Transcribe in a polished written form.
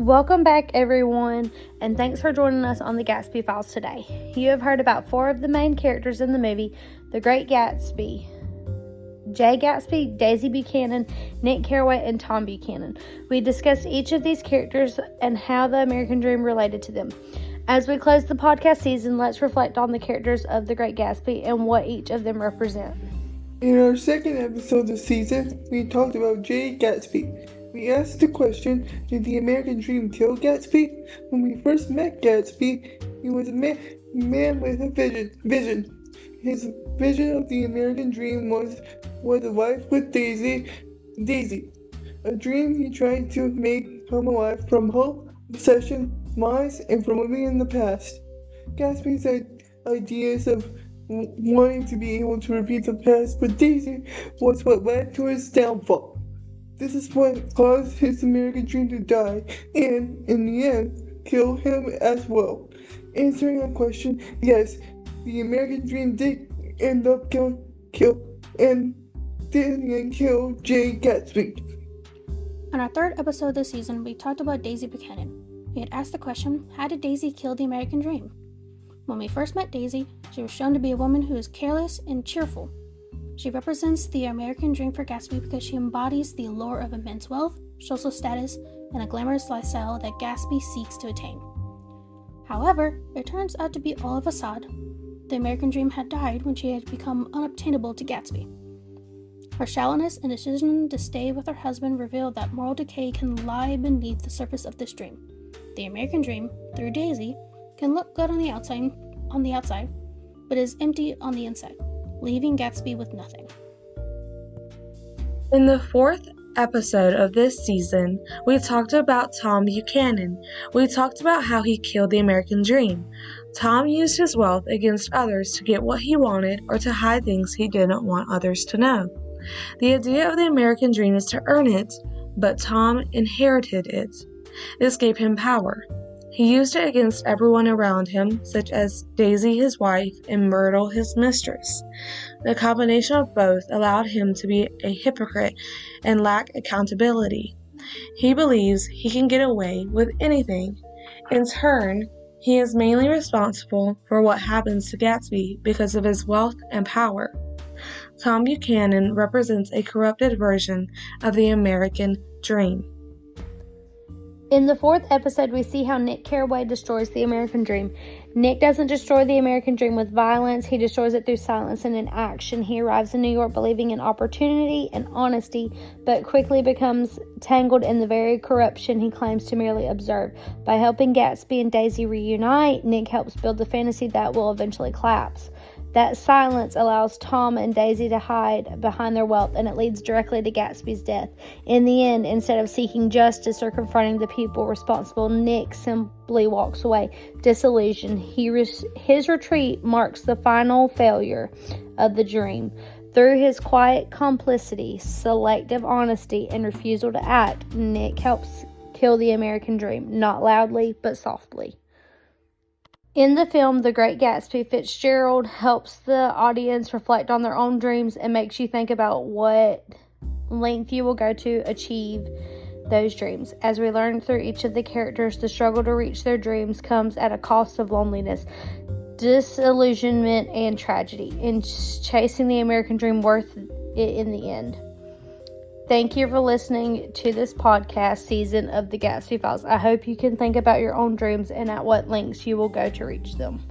Welcome back, everyone, and thanks for joining us on the Gatsby Files today. You have heard about 4 of the main characters in the movie, The Great Gatsby: Jay Gatsby, Daisy Buchanan, Nick Carraway, and Tom Buchanan. We discussed each of these characters and how the American Dream related to them. As we close the podcast season, let's reflect on the characters of The Great Gatsby and what each of them represent. In our second episode of the season, we talked about Jay Gatsby. We asked the question, did the American Dream kill Gatsby? When we first met Gatsby, he was a man with a vision. His vision of the American Dream was a life with Daisy, a dream he tried to make come alive from hope, obsession, lies, and from living in the past. Gatsby's ideas of wanting to be able to repeat the past with Daisy was what led to his downfall. This is what caused his American Dream to die and, in the end, kill him as well. Answering our question, yes, the American Dream did end up kill Jay Gatsby. On our third episode this season, we talked about Daisy Buchanan. We had asked the question, how did Daisy kill the American Dream? When we first met Daisy, she was shown to be a woman who is careless and cheerful. She represents the American Dream for Gatsby because she embodies the allure of immense wealth, social status, and a glamorous lifestyle that Gatsby seeks to attain. However, it turns out to be all of a facade. The American Dream had died when she had become unobtainable to Gatsby. Her shallowness and decision to stay with her husband revealed that moral decay can lie beneath the surface of this dream. The American Dream, through Daisy, can look good on the outside, but is empty on the inside, leaving Gatsby with nothing. In the 4th episode of this season, we talked about Tom Buchanan. We talked about how he killed the American Dream. Tom used his wealth against others to get what he wanted or to hide things he didn't want others to know. The idea of the American Dream is to earn it, but Tom inherited it. This gave him power. He used it against everyone around him, such as Daisy, his wife, and Myrtle, his mistress. The combination of both allowed him to be a hypocrite and lack accountability. He believes he can get away with anything. In turn, he is mainly responsible for what happens to Gatsby because of his wealth and power. Tom Buchanan represents a corrupted version of the American Dream. In the 4th episode, we see how Nick Carraway destroys the American Dream. Nick doesn't destroy the American Dream with violence. He destroys it through silence and inaction. He arrives in New York believing in opportunity and honesty, but quickly becomes tangled in the very corruption he claims to merely observe. By helping Gatsby and Daisy reunite, Nick helps build the fantasy that will eventually collapse. That silence allows Tom and Daisy to hide behind their wealth, and it leads directly to Gatsby's death. In the end, instead of seeking justice or confronting the people responsible, Nick simply walks away, disillusioned. His retreat marks the final failure of the dream. Through his quiet complicity, selective honesty, and refusal to act, Nick helps kill the American Dream, not loudly, but softly. In the film, The Great Gatsby, Fitzgerald helps the audience reflect on their own dreams and makes you think about what length you will go to achieve those dreams. As we learn through each of the characters, the struggle to reach their dreams comes at a cost of loneliness, disillusionment, and tragedy. And chasing the American Dream worth it in the end. Thank you for listening to this podcast season of the Gatsby Files. I hope you can think about your own dreams and at what lengths you will go to reach them.